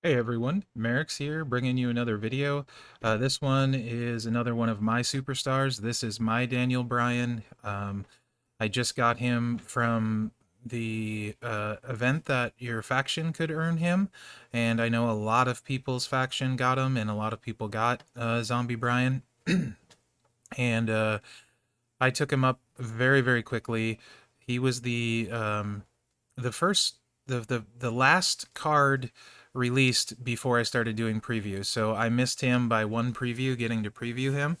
Hey everyone, Mherex here, bringing you another video. This one is another one of my superstars. This is my Daniel Bryan. I just got him from the event that your faction could earn him, and I know a lot of people's faction got him, and a lot of people got Zombie Bryan, and I took him up very, very quickly. He was the first the last card released before I started doing previews. So I missed him by one preview, getting to preview him.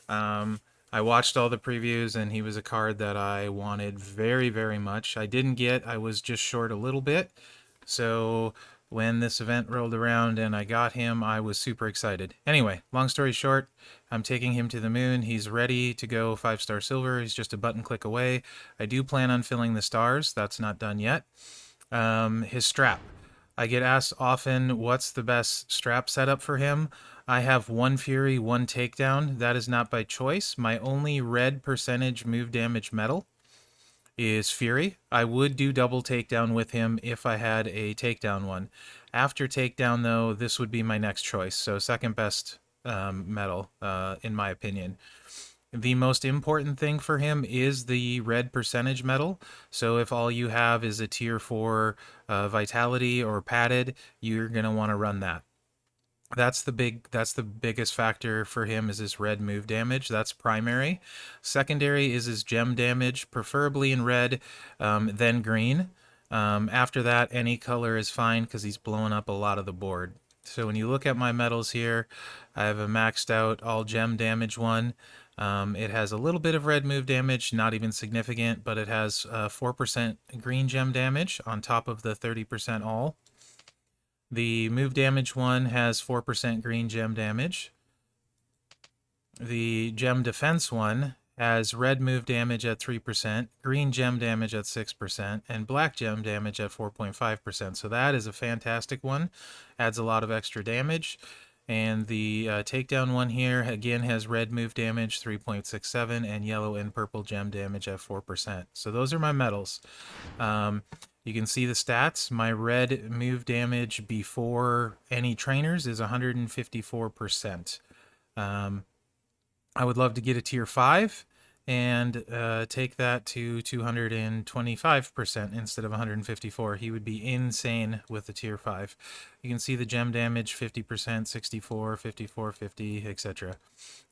I watched all the previews, and he was a card that I wanted very, very much. I didn't get, I was just short a little bit. So when this event rolled around and I got him, I was super excited. Anyway, long story short, I'm taking him to the moon. He's ready to go 5-star silver. He's just a button click away. I do plan on filling the stars. That's not done yet. His strap. I get asked often, what's the best strap setup for him? I have one Fury, one Takedown. That is not by choice. My only red percentage move damage medal is Fury. I would do double Takedown with him if I had a Takedown one. After Takedown, though, this would be my next choice. So second best medal, in my opinion. The most important thing for him is the red percentage medal. So if all you have is a tier 4 vitality or padded, you're going to want to run that. That's the biggest factor for him, is his red move damage. That's primary. Secondary is his gem damage, preferably in red, then green. After that, any color is fine because he's blowing up a lot of the board. So when you look at my medals here, I have a maxed out all gem damage one. It has a little bit of red move damage, not even significant, but it has 4% green gem damage on top of the 30% all. The move damage one has 4% green gem damage. The gem defense one has red move damage at 3%, green gem damage at 6%, and black gem damage at 4.5%. So that is a fantastic one. Adds a lot of extra damage. And the takedown one here, again, has red move damage, 3.67, and yellow and purple gem damage at 4%. So those are my medals. You can see the stats. My red move damage before any trainers is 154%. I would love to get a tier 5 and take that to 225% instead of 154. He would be insane with the tier 5. You can see the gem damage, 50%, 64, 54, 50, etc.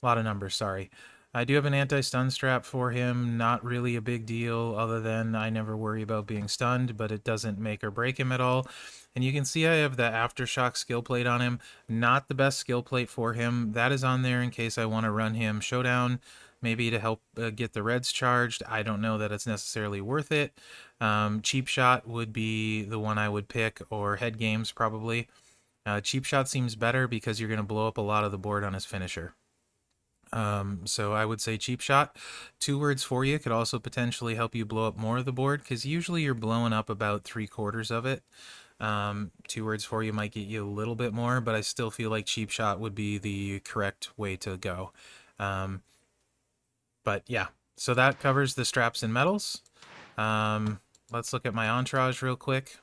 A lot of numbers, sorry. I do have an anti-stun strap for him. Not really a big deal, other than I never worry about being stunned, but it doesn't make or break him at all. And you can see I have the Aftershock skill plate on him. Not the best skill plate for him. That is on there in case I want to run him Showdown, maybe to help get the reds charged. I don't know that it's necessarily worth it. Cheap Shot would be the one I would pick, or Head Games probably. Cheap Shot seems better because you're going to blow up a lot of the board on his finisher. So I would say Cheap Shot. 2 words for you could also potentially help you blow up more of the board, because usually you're blowing up about 3/4 of it. 2 words for you might get you a little bit more, but I still feel like Cheap Shot would be the correct way to go. But yeah, so that covers the straps and medals. Let's look at my entourage real quick.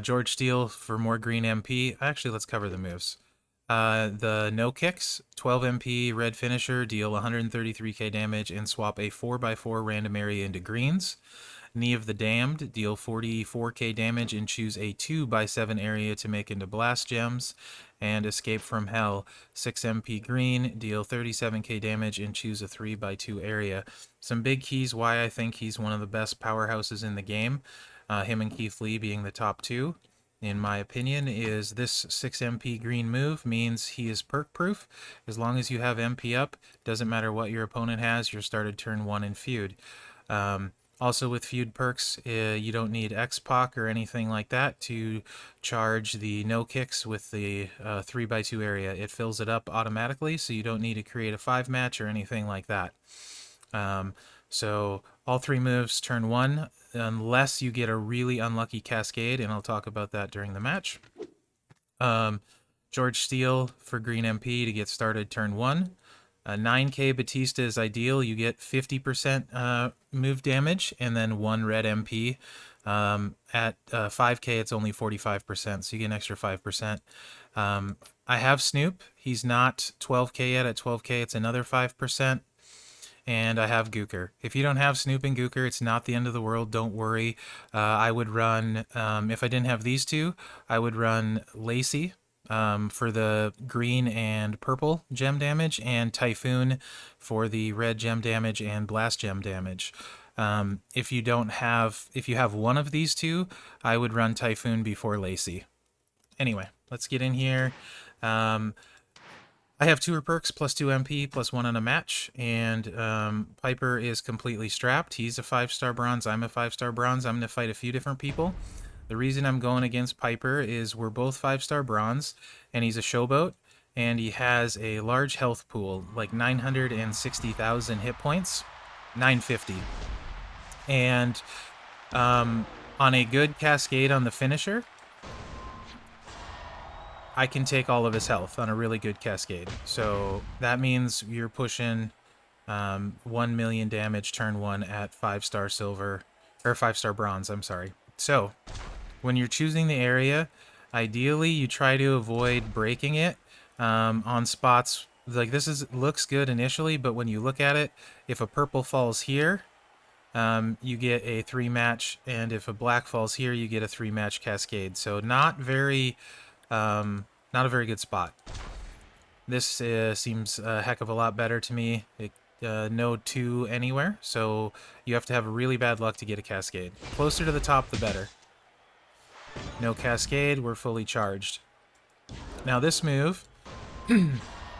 George Steele for more green MP. Actually, let's cover the moves. The no kicks, 12 MP red finisher, deal 133k damage and swap a 4x4 random area into greens. Knee of the Damned, deal 44k damage and choose a 2x7 area to make into blast gems. And Escape from Hell, 6 MP green, deal 37k damage and choose a 3x2 area. Some big keys why I think he's one of the best powerhouses in the game, him and Keith Lee being the top 2. In my opinion, is this 6 MP green move means he is perk proof. As long as you have MP up, doesn't matter what your opponent has, you're started turn 1 in feud. Also with feud perks, you don't need X-Pac or anything like that to charge the no kicks with the 3x2 area. It fills it up automatically, so you don't need to create a 5 match or anything like that. So all 3 moves turn 1, unless you get a really unlucky cascade, and I'll talk about that during the match. George Steele for green MP to get started turn 1. 9k Batista is ideal. You get 50% move damage and then 1 red MP At 5K, it's only 45%, so you get an extra 5%. I have Snoop. He's not 12K yet. At 12K, it's another 5%. And I have Gooker. If you don't have Snoop and Gooker, it's not the end of the world. Don't worry. I would run, if I didn't have these two, I would run Lacey for the green and purple gem damage, and Typhoon for the red gem damage and blast gem damage. If you have one of these two, I would run Typhoon before Lacey. Anyway, let's get in here. I have 2 perks plus 2 MP plus 1 on a match, and Piper is completely strapped. He's a 5-star bronze. I'm a 5-star bronze. I'm going to fight a few different people. The reason I'm going against Piper is we're both 5-star bronze, and he's a showboat, and he has a large health pool, like 960,000 hit points, 950. And on a good cascade on the finisher, I can take all of his health on a really good cascade. So that means you're pushing 1 million damage turn 1 at 5-star silver, or 5-star bronze, I'm sorry. So when you're choosing the area, ideally you try to avoid breaking it on spots. Like this looks good initially, but when you look at it, if a purple falls here, you get a 3-match, and if a black falls here, you get a 3-match cascade. So not a very good spot. This seems a heck of a lot better to me. No 2 anywhere, so you have to have really bad luck to get a cascade. Closer to the top, the better. No cascade, we're fully charged. Now this move,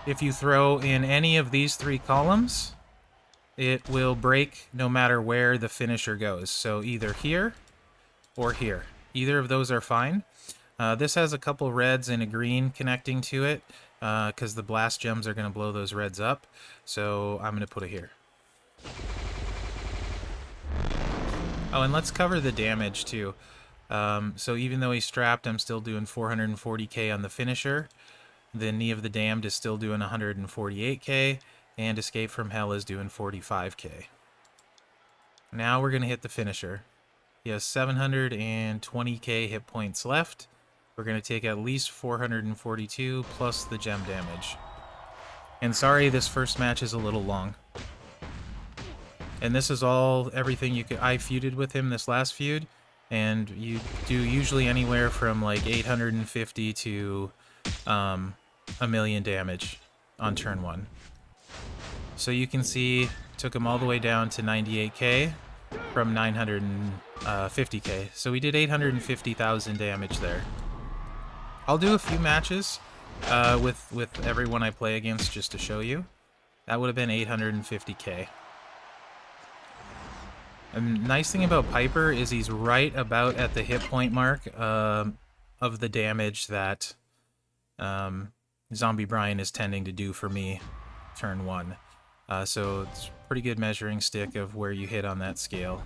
if you throw in any of these 3 columns, it will break no matter where the finisher goes. So either here or here. Either of those are fine. This has a couple reds and a green connecting to it because the blast gems are going to blow those reds up. So I'm going to put it here. Oh, and let's cover the damage too. So even though he's strapped, I'm still doing 440k on the finisher. The Knee of the Damned is still doing 148k. And Escape from Hell is doing 45k. Now we're going to hit the finisher. He has 720k hit points left. We're going to take at least 442 plus the gem damage. And sorry, this first match is a little long. And this is everything you could. I feuded with him this last feud, and you do usually anywhere from like 850 to 1 million damage on turn 1. So you can see, took him all the way down to 98k from 950k. So we did 850,000 damage there. I'll do a few matches with everyone I play against just to show you. That would have been 850k. And the nice thing about Piper is he's right about at the hit point mark of the damage that Zombie Bryan is tending to do for me turn 1. So it's a pretty good measuring stick of where you hit on that scale.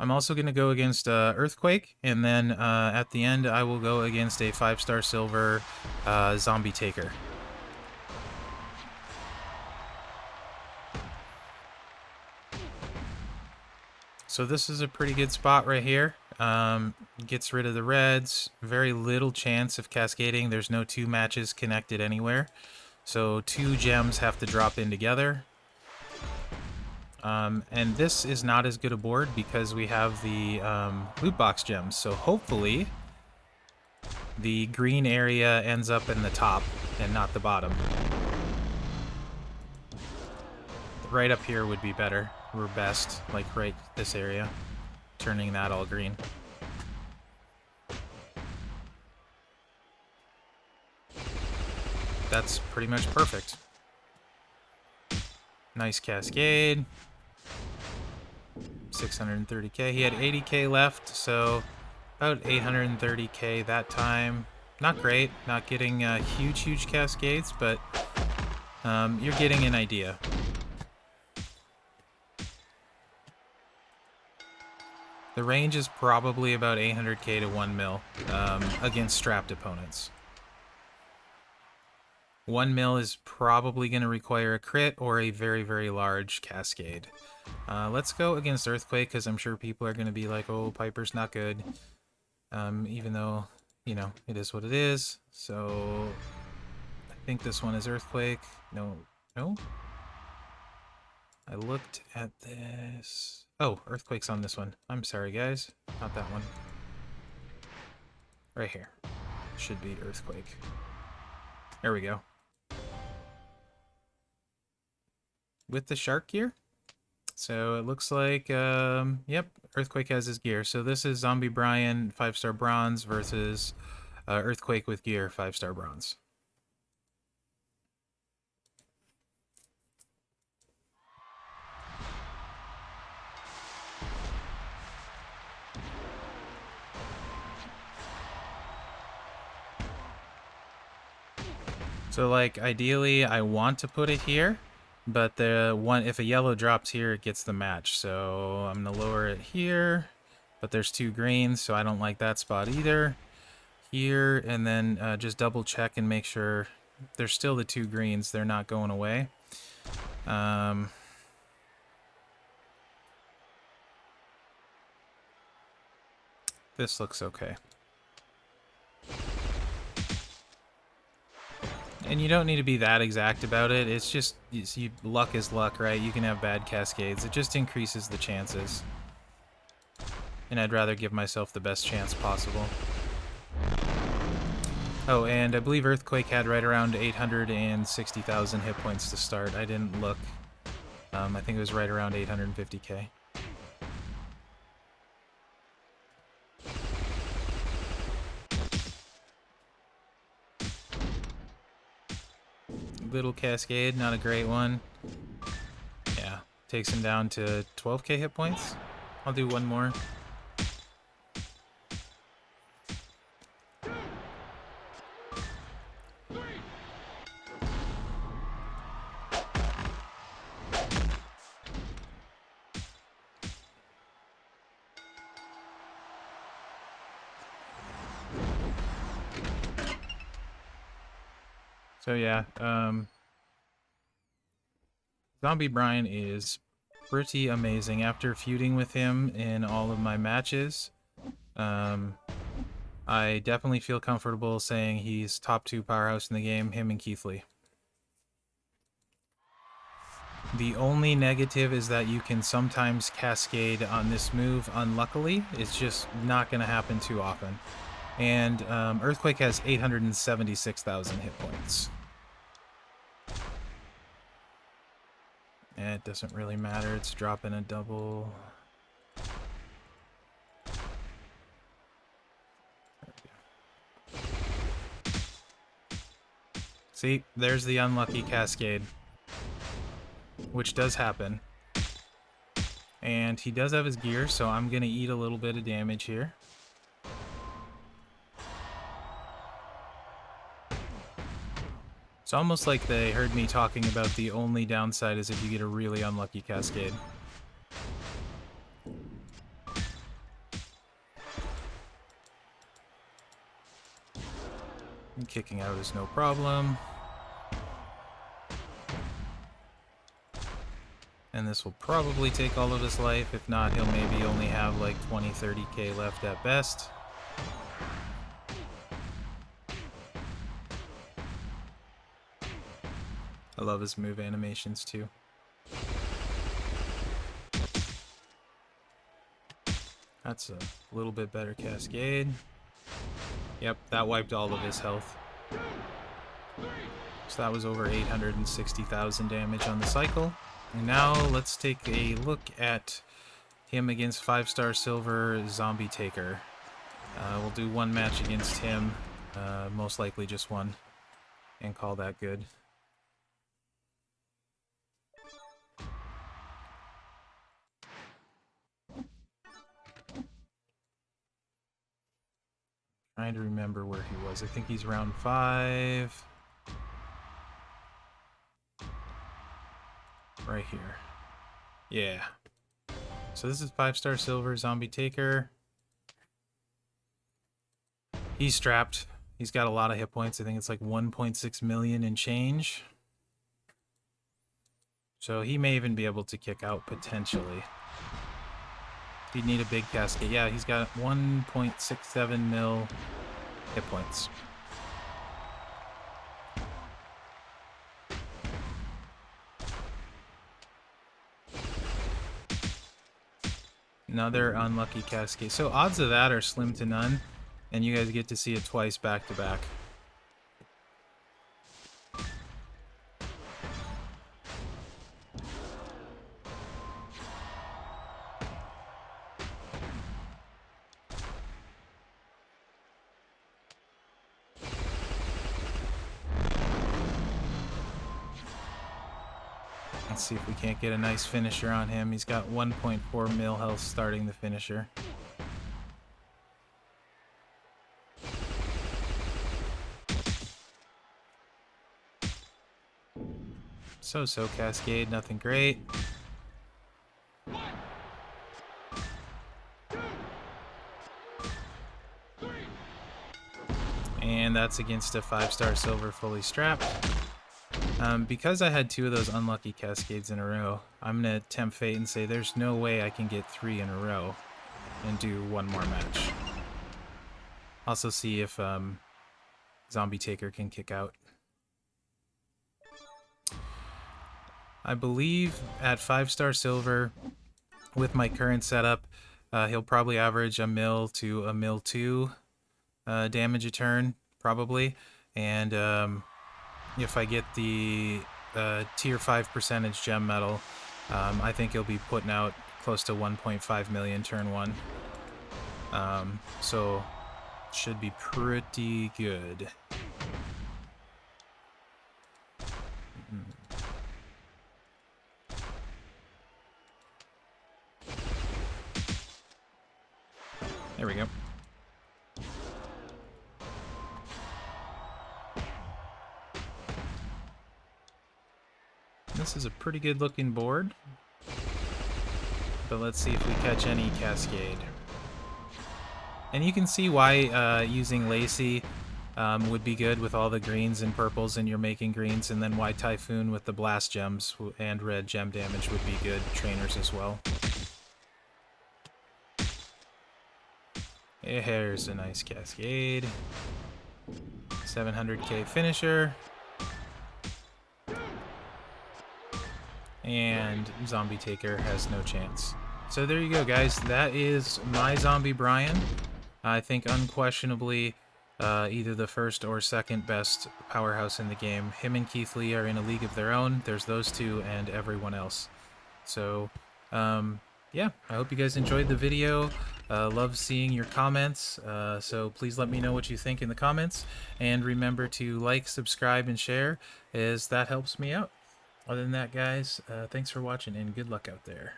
I'm also going to go against Earthquake, and then at the end I will go against a 5-star silver Zombie Taker. So this is a pretty good spot right here. Gets rid of the reds. Very little chance of cascading. There's no 2 matches connected anywhere. So 2 gems have to drop in together. And this is not as good a board because we have the loot box gems. So hopefully the green area ends up in the top and not the bottom. Right up here would be better. We're best, like right this area. Turning that all green. That's pretty much perfect. Nice cascade. 630k. He had 80k left, so about 830k that time. Not great, not getting huge cascades, but you're getting an idea. The range is probably about 800k to 1 mil against strapped opponents. 1 mil is probably going to require a crit or a very, very large cascade. Let's go against Earthquake, because I'm sure people are going to be like, oh, Piper's not good. Even though, you know, it is what it is. So, I think this one is Earthquake. No. No? I looked at this. Oh, Earthquake's on this one. I'm sorry, guys. Not that one. Right here. Should be Earthquake. There we go. With the shark gear? So it looks like, yep, Earthquake has his gear. So this is Zombie Bryan, 5-star bronze, versus Earthquake with gear, 5-star bronze. So, like, ideally, I want to put it here, but the one, if a yellow drops here, it gets the match. So I'm gonna lower it here, but there's 2 greens, so I don't like that spot either. Here, and then just double check and make sure there's still the 2 greens. They're not going away. This looks okay. And you don't need to be that exact about it. It's just, luck is luck, right? You can have bad cascades. It just increases the chances. And I'd rather give myself the best chance possible. Oh, and I believe Earthquake had right around 860,000 hit points to start. I didn't look. I think it was right around 850k. Little cascade, not a great one. Yeah, takes him down to 12k hit points. I'll do one more. So yeah, Zombie Bryan is pretty amazing. After feuding with him in all of my matches, I definitely feel comfortable saying he's top 2 powerhouse in the game, him and Keith Lee. The only negative is that you can sometimes cascade on this move, unluckily. It's just not going to happen too often. And Earthquake has 876,000 hit points. It doesn't really matter, it's dropping a double. See, there's the unlucky cascade, which does happen. And he does have his gear, so I'm going to eat a little bit of damage here. It's almost like they heard me talking about the only downside is if you get a really unlucky cascade. And kicking out is no problem. And this will probably take all of his life. If not, he'll maybe only have like 20-30k left at best. I love his move animations too. That's a little bit better cascade. Yep, that wiped all of his health. So that was over 860,000 damage on the cycle. And now let's take a look at him against 5-star silver Zombie Taker. We'll do one match against him, most likely just one, and call that good. Trying to remember where he was. I think he's round 5. Right here. Yeah. So this is 5-star silver Zombie Taker. He's strapped. He's got a lot of hit points. I think it's like 1.6 million and change. So he may even be able to kick out potentially. He'd need a big cascade. Yeah, he's got 1.67 mil hit points. Another unlucky cascade. So odds of that are slim to none, and you guys get to see it twice back to back. Let's see if we can't get a nice finisher on him. He's got 1.4 mil health starting the finisher. So cascade, nothing great. And that's against a 5-star silver fully strapped. Because I had 2 of those unlucky cascades in a row, I'm going to tempt fate and say there's no way I can get 3 in a row and do 1 more match. Also see if Zombie Taker can kick out. I believe at 5-star silver, with my current setup, he'll probably average a mil to a mil 2 damage a turn, probably. And if I get the tier 5 percentage gem medal, I think he'll be putting out close to 1.5 million turn 1. So should be pretty good. There we go. This is a pretty good looking board, but let's see if we catch any cascade. And you can see why using Lacey would be good with all the greens and purples and you're making greens, and then why Typhoon with the blast gems and red gem damage would be good trainers as well. Here's a nice cascade. 700k finisher. And Zombie Taker has no chance. So there you go, guys. That is my Zombie Bryan. I think unquestionably either the first or second best powerhouse in the game. Him and Keith Lee are in a league of their own. There's those two and everyone else. So yeah, I hope you guys enjoyed the video. Love seeing your comments, so please let me know what you think in the comments. And remember to like, subscribe, and share, as that helps me out. Other than that, guys, thanks for watching and good luck out there.